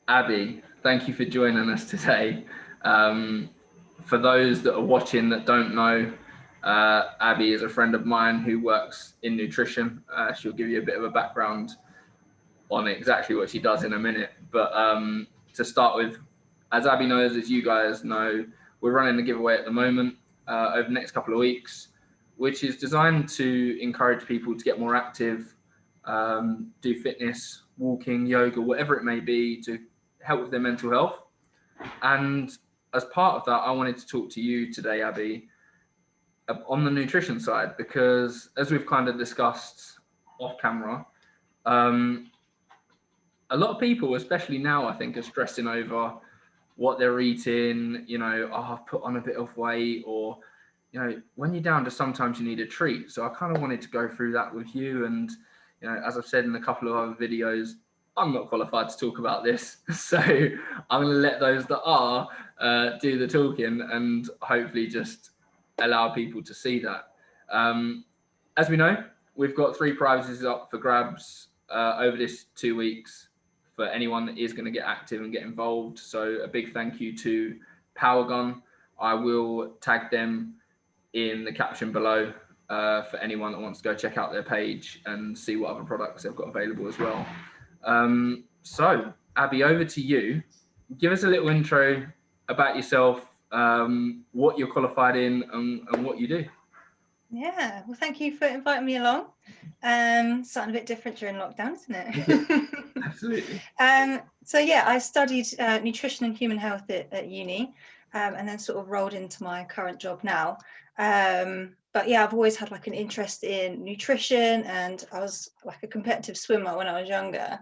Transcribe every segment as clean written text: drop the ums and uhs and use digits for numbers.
Abby, thank you for joining us today. For those that are watching that don't know, Abby is a friend of mine who works in nutrition. She'll give you a bit of a background on exactly what she does in a minute. But to start with, as Abby knows, as you guys know, we're running a giveaway at the moment over the next couple of weeks, which is designed to encourage people to get more active, do fitness, walking, yoga, whatever it may be, to help with their mental health. And as part of that, I wanted to talk to you today, Abby, on the nutrition side, because as we've kind of discussed off camera, um, a lot of people, especially now, I think, are stressing over what they're eating. I've put on a bit of weight, or when you're down to sometimes you need a treat. So I kind of wanted to go through that with you. And as I've said in a couple of other videos, I'm not qualified to talk about this, so I'm going to let those that are do the talking, and hopefully just allow people to see that. As we know, we've got 3 prizes up for grabs over this 2 weeks for anyone that is going to get active and get involved. So a big thank you to Powergun. I will tag them in the caption below for anyone that wants to go check out their page and see what other products they've got available as well. So, Abby, over to you. Give us a little intro about yourself, what you're qualified in, and what you do. Yeah, well, thank you for inviting me along. Something a bit different during lockdown, isn't it? Absolutely. So yeah, I studied nutrition and human health at uni, and then sort of rolled into my current job now. But yeah, I've always had like an interest in nutrition, and I was like a competitive swimmer when I was younger.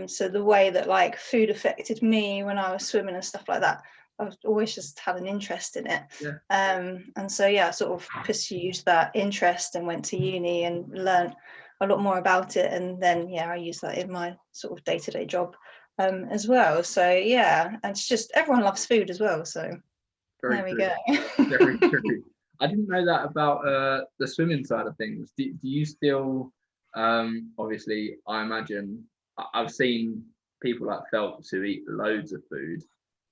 So the way that like food affected me when I was swimming and stuff like that, I've always just had an interest in it. Yeah. And so yeah, I sort of pursued that interest and went to uni and learned a lot more about it. And then yeah, I use that in my sort of day-to-day job as well. So yeah, and it's just everyone loves food as well. So Very there we true. go. Very true. I didn't know that about the swimming side of things. Do you still, obviously, I imagine, I've seen people like Phelps who eat loads of food,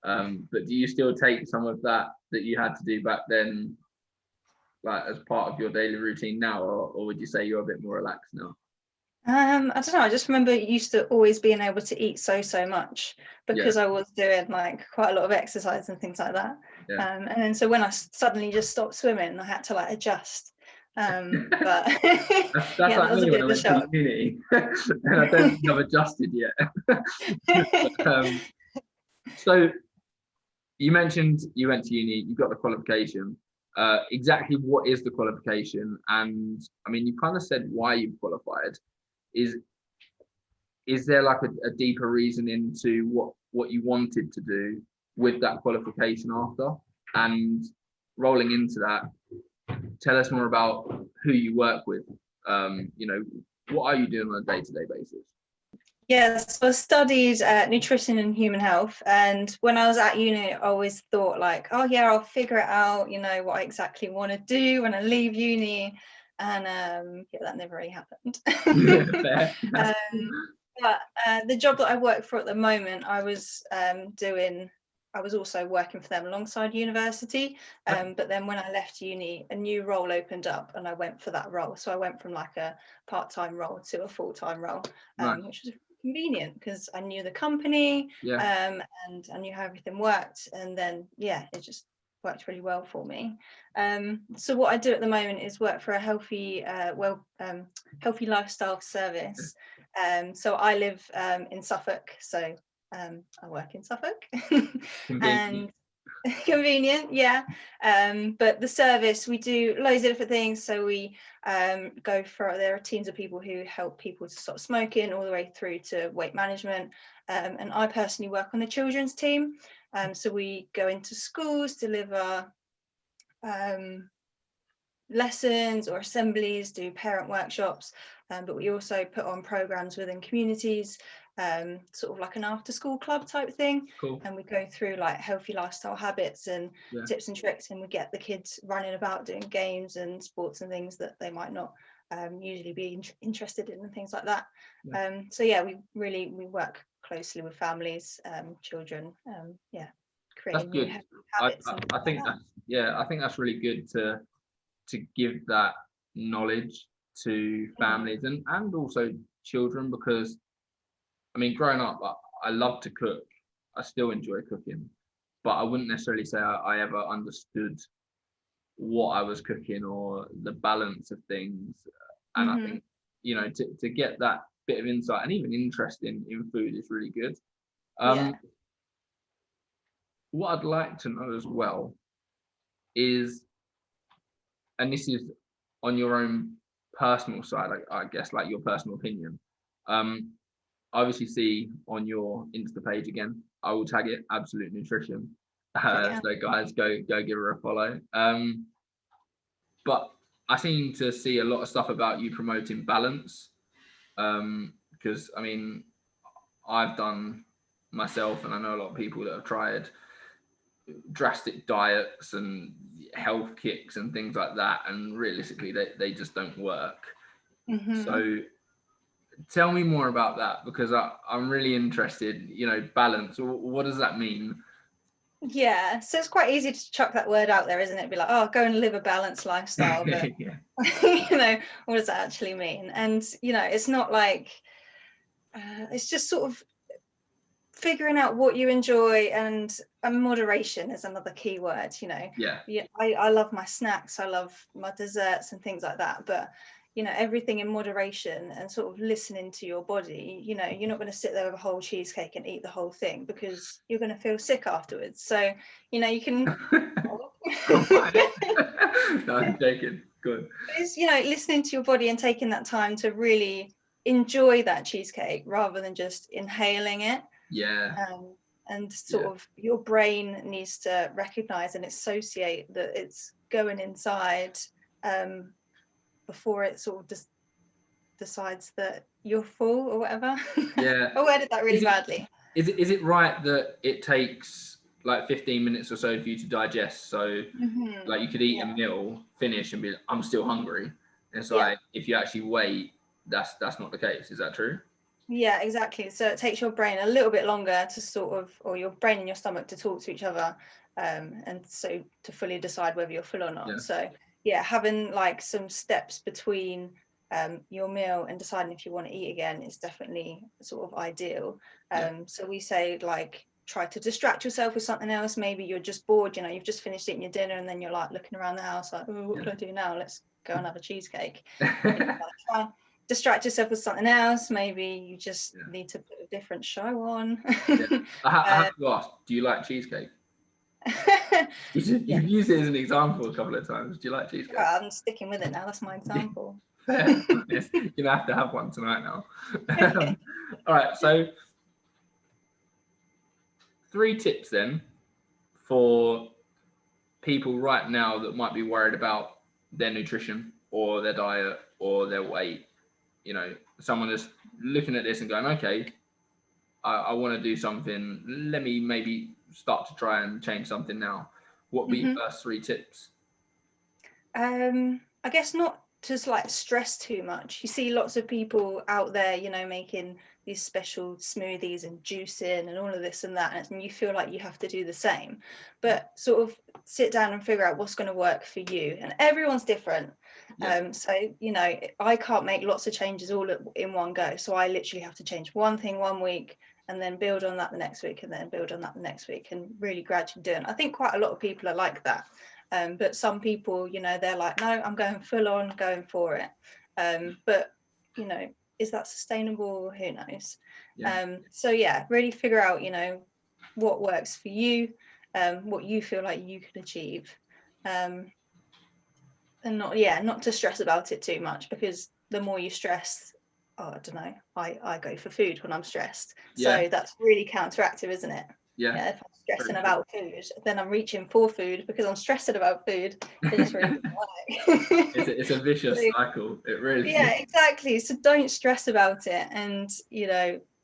but do you still take some of that you had to do back then, like as part of your daily routine now, or would you say you're a bit more relaxed now? I don't know. I just remember used to always being able to eat so much because Yeah. I was doing like quite a lot of exercise and things like that. Yeah. And then so when I suddenly just stopped swimming, I had to like adjust. But That's yeah, that like was a me bit when I of a went to shock. uni, and I don't think I've adjusted yet. um, so you mentioned you went to uni, you got the qualification. Exactly what is the qualification? And I mean, you kind of said why you qualified. Is is there like a deeper reason into what you wanted to do with that qualification after? And rolling into that, tell us more about who you work with. What are you doing on a day-to-day basis? Yes, so I studied nutrition and human health, and when I was at uni, I always thought like, oh yeah, I'll figure it out, what I exactly want to do when I leave uni, and yeah, that never really happened. Fair. But the job that I work for at the moment, I was also working for them alongside university. But then when I left uni, a new role opened up and I went for that role. So I went from like a part-time role to a full-time role, Nice. which was convenient because I knew the company, Yeah. and I knew how everything worked. And then, yeah, it just worked really well for me. So what I do at the moment is work for a healthy lifestyle service. So I live in Suffolk, so I work in Suffolk. And convenient, yeah. But the service, we do loads of different things. So we there are teams of people who help people to stop smoking all the way through to weight management. And I personally work on the children's team. So we go into schools, deliver lessons or assemblies, do parent workshops, but we also put on programs within communities, sort of like an after school club type thing. Cool. And we go through like healthy lifestyle habits and tips and tricks, and we get the kids running about doing games and sports and things that they might not usually be interested in and things like that. So yeah, we work closely with families, children, That's creating new good. habits and I things like think that. that's, yeah, I think that's really good to give that knowledge to Mm. families and also children, because I mean, growing up, I love to cook. I still enjoy cooking, but I wouldn't necessarily say I ever understood what I was cooking or the balance of things. And I Hmm. think, to get that bit of insight and even interest in food is really good. Yeah. Um, what I'd like to know as well is, and this is on your own personal side, I guess, like your personal opinion. Um, I obviously see on your Insta page again, I will tag it, Absolute Nutrition. Yeah. So guys, go give her a follow. But I seem to see a lot of stuff about you promoting balance. Because I mean, I've done myself, and I know a lot of people that have tried drastic diets and health kicks and things like that, and realistically, they just don't work. Hmm. So tell me more about that, because I'm really interested. Balance. What does that mean? Yeah, so it's quite easy to chuck that word out there, isn't it? Be like, oh, go and live a balanced lifestyle, but Yeah, what does that actually mean? And it's not like it's just sort of figuring out what you enjoy, and moderation is another key word. yeah, Yeah, I love my snacks, I love my desserts and things like that, but everything in moderation, and sort of listening to your body. You're not going to sit there with a whole cheesecake and eat the whole thing, because you're going to feel sick afterwards. So you can all right. No, I'm joking. Good. it's listening to your body and taking that time to really enjoy that cheesecake rather than just inhaling it. Yeah, And yeah, sort of your brain needs to recognize and associate that it's going inside, before it sort of just decides that you're full or whatever. yeah. I worded that really Is it badly. is it right that it takes like 15 minutes or so for you to digest? So Hmm. like you could eat a Yeah. meal, finish, and be like, I'm still hungry. And it's Yeah. like if you actually wait, that's not the case. Is that true? Yeah, exactly. So it takes your brain a little bit longer to sort of, or your brain and your stomach to talk to each other, and so to fully decide whether you're full or Yeah, not. So yeah, having like some steps between your meal and deciding if you want to eat again is definitely sort of ideal. yeah, So we say, like, try to distract yourself with something else. Maybe you're just bored, you've just finished eating your dinner, and then you're like looking around the house like, oh, what yeah. do I do now? Let's go and have a cheesecake. Like, try distract yourself with something else. Maybe you just Yeah, need to put a different show on. yeah. I uh, have to ask, do you like cheesecake? yeah, You've used it as an example a couple of times. Do you like cheesecake? I'm sticking with it now. That's my example. Fair. Yes. You're gonna have to have one tonight now. All right. So 3 tips then for people right now that might be worried about their nutrition or their diet or their weight. Someone that's looking at this and going, okay, I want to do something. Let me maybe start to try and change something now. What would be your Hmm. first 3 tips? I guess not to like stress too much. You see lots of people out there, making these special smoothies and juicing and all of this and that, and you feel like you have to do the same. But sort of sit down and figure out what's going to work for you. And everyone's different. Yeah, So I can't make lots of changes all in one go. So I literally have to change one thing one week, and then build on that the next week, and then build on that the next week, and really gradually do it. And I think quite a lot of people are like that. But some people, they're like, no, I'm going full on, going for it. But, is that sustainable? Who knows? yeah, So yeah, really figure out, what works for you, what you feel like you can achieve. And not to stress about it too much, because the more you stress, oh, I don't know, I go for food when I'm stressed. yeah, So that's really counteractive, isn't it? yeah. Yeah, if I'm stressing Very true. about food, then I'm reaching for food because I'm stressing about food. It just really doesn't work. It's a vicious So, cycle. It really yeah, is. exactly. So don't stress about it, and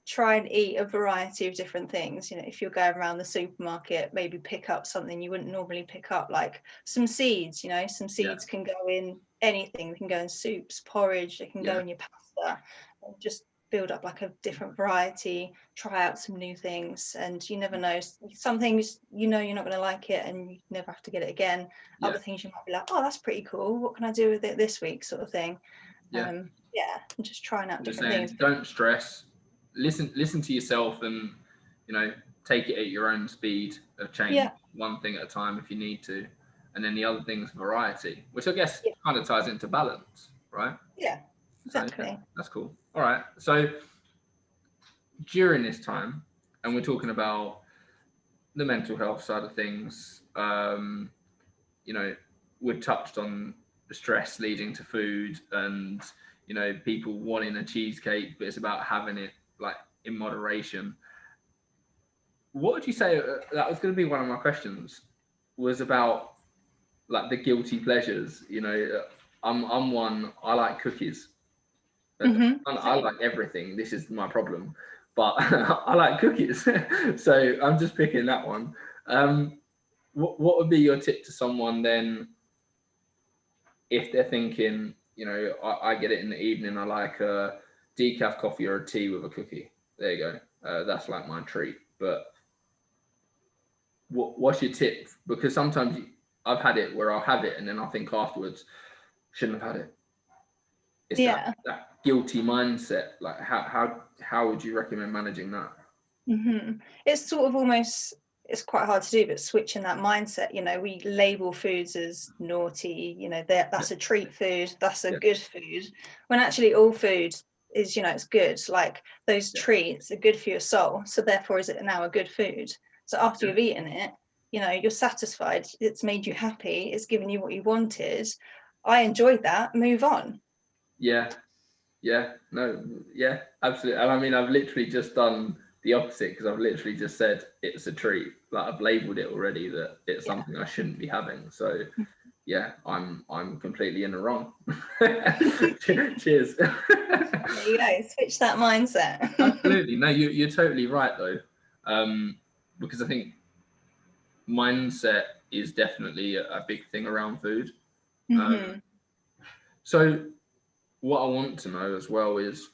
try and eat a variety of different things. If you're going around the supermarket, maybe pick up something you wouldn't normally pick up, like some seeds. Some Yeah, seeds can go in anything. They can go in soups, porridge, they can go yeah, in your pasta. And just build up like a different variety, try out some new things, and you never know, some things you're not going to like it and you never have to get it again. Other things you might be like, oh, that's pretty cool, what can I do with it this week, sort of thing. And just trying out different things. Don't stress, listen to yourself, and take it at your own speed of change, one thing at a time if you need to, and then the other thing's variety, which I guess kind of ties into balance, right? Exactly. So, that's cool. All right, so during this time, and we're talking about the mental health side of things, we've touched on the stress leading to food, and people wanting a cheesecake, but it's about having it like in moderation. What would you say, that was going to be one of my questions, was about like the guilty pleasures? I'm one, I like cookies. I like everything. This is my problem, but I like cookies. So I'm just picking that one. What would be your tip to someone then, if they're thinking, I get it in the evening, I like a decaf coffee or a tea with a cookie. There you go. That's like my treat. But what's your tip? Because sometimes I've had it where I'll have it and then I think afterwards, shouldn't have had it. It's that guilty mindset. Like how would you recommend managing that? It's sort of almost, it's quite hard to do, but switching that mindset, we label foods as naughty, that's a treat food, that's a good food, when actually all food is, it's good. Like those treats are good for your soul, so therefore is it now a good food? So after you've eaten it, you're satisfied, it's made you happy, it's given you what you wanted, I enjoyed that, move on. Absolutely. And I mean, I've literally just done the opposite, because I've literally just said it's a treat. Like I've labeled it already that it's something I shouldn't be having. So I'm completely in the wrong. Cheers. There you go, switch that mindset. Absolutely. No, you're totally right though, because I think mindset is definitely a big thing around food. So what I want to know as well is,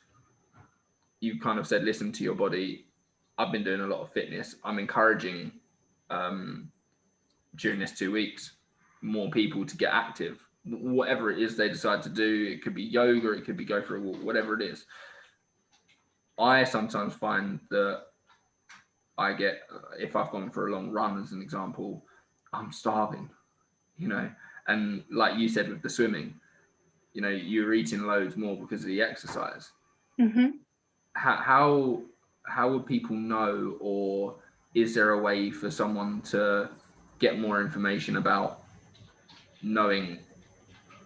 you kind of said listen to your body. I've been doing a lot of fitness. I'm encouraging during this 2 weeks more people to get active, whatever it is they decide to do. It could be yoga, it could be go for a walk, whatever it is. I sometimes find that I get, if I've gone for a long run as an example, I'm starving, and like you said with the swimming, you're eating loads more because of the exercise. How would people know, or is there a way for someone to get more information about knowing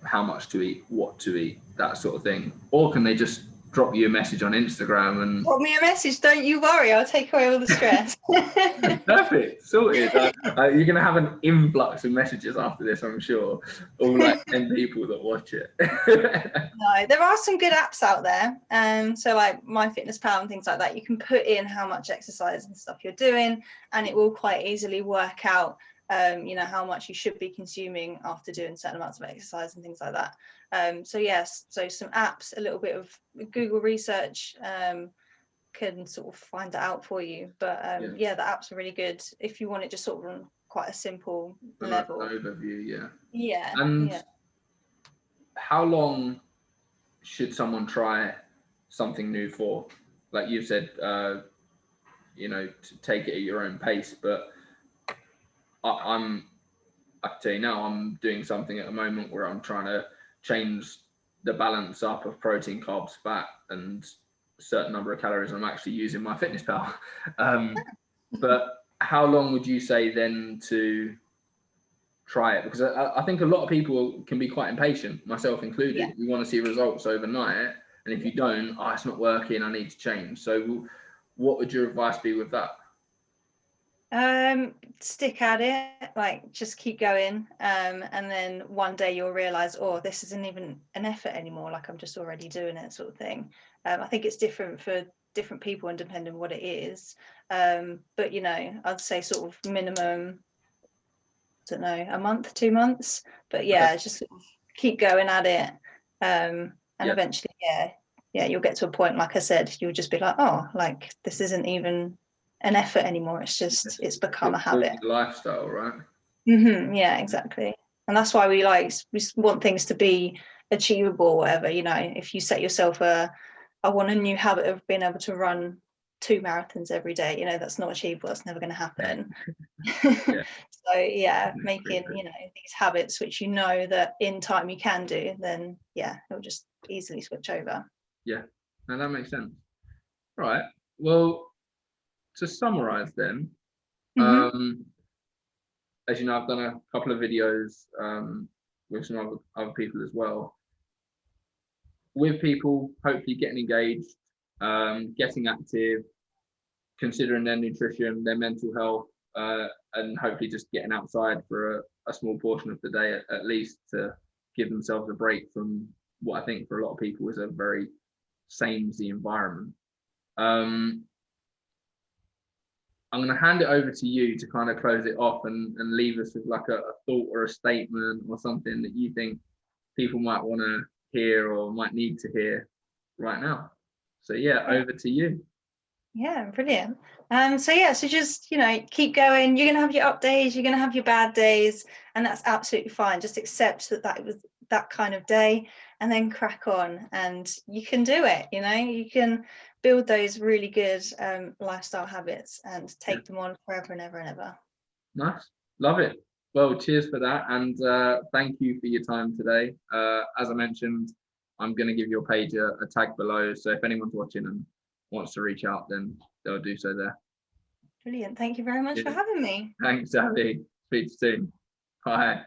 how much to eat, what to eat, that sort of thing? Or can they just drop you a message on Instagram and drop me a message, don't you worry, I'll take away all the stress. Perfect, sorted. You're gonna have an influx of messages after this, I'm sure, all like 10 people that watch it. No, there are some good apps out there, so like MyFitnessPal and things like that. You can put in how much exercise and stuff you're doing, and it will quite easily work out how much you should be consuming after doing certain amounts of exercise and things like that. So some apps, a little bit of Google research can sort of find that out for you. But the apps are really good if you want it just sort of on quite a simple level. An overview, yeah. How long should someone try something new for? Like you've said, to take it at your own pace, but I can tell you now, I'm doing something at the moment where I'm trying to change the balance up of protein, carbs, fat, and a certain number of calories. I'm actually using MyFitnessPal. But how long would you say then to try it? Because I think a lot of people can be quite impatient, myself included. We want to see results overnight, and if you don't, it's not working, I need to change. So what would your advice be with that? Stick at it, like just keep going, and then one day you'll realize, this isn't even an effort anymore, like I'm just already doing it, sort of thing. I think it's different for different people and depending on what it is, but I'd say sort of minimum, I don't know, a month, 2 months, but just sort of keep going at it, and eventually yeah, you'll get to a point, like I said, you'll just be like, oh, like this isn't even an effort anymore. It's become a habit. Lifestyle, right? Yeah, exactly. And that's why we want things to be achievable, or whatever. You know, if you set yourself I want a new habit of being able to run 2 marathons every day, you know, that's not achievable. That's never going to happen. Yeah. So yeah, making, you know, these habits which you know that in time you can do, then yeah, it'll just easily switch over. Yeah, no, that makes sense. Right. Well, to summarize then, as you know, I've done a couple of videos with some other people as well, with people hopefully getting engaged, getting active, considering their nutrition, their mental health, and hopefully just getting outside for a small portion of the day at least, to give themselves a break from what I think for a lot of people is a very samey environment. I'm going to hand it over to you to kind of close it off and leave us with like a thought or a statement or something that you think people might want to hear or might need to hear right now. So yeah, over to you. Yeah, brilliant. So just, you know, keep going. You're gonna have your up days, you're gonna have your bad days, and that's absolutely fine. Just accept that was that kind of day, and then crack on, and you can do it. You know, you can build those really good lifestyle habits and take them on forever and ever and ever. Nice, love it. Well, cheers for that, and thank you for your time today. As I mentioned, I'm going to give your page a tag below, so if anyone's watching and wants to reach out, then they'll do so there. Brilliant. Thank you very much for having me. Thanks, Abby. Speak soon. Bye.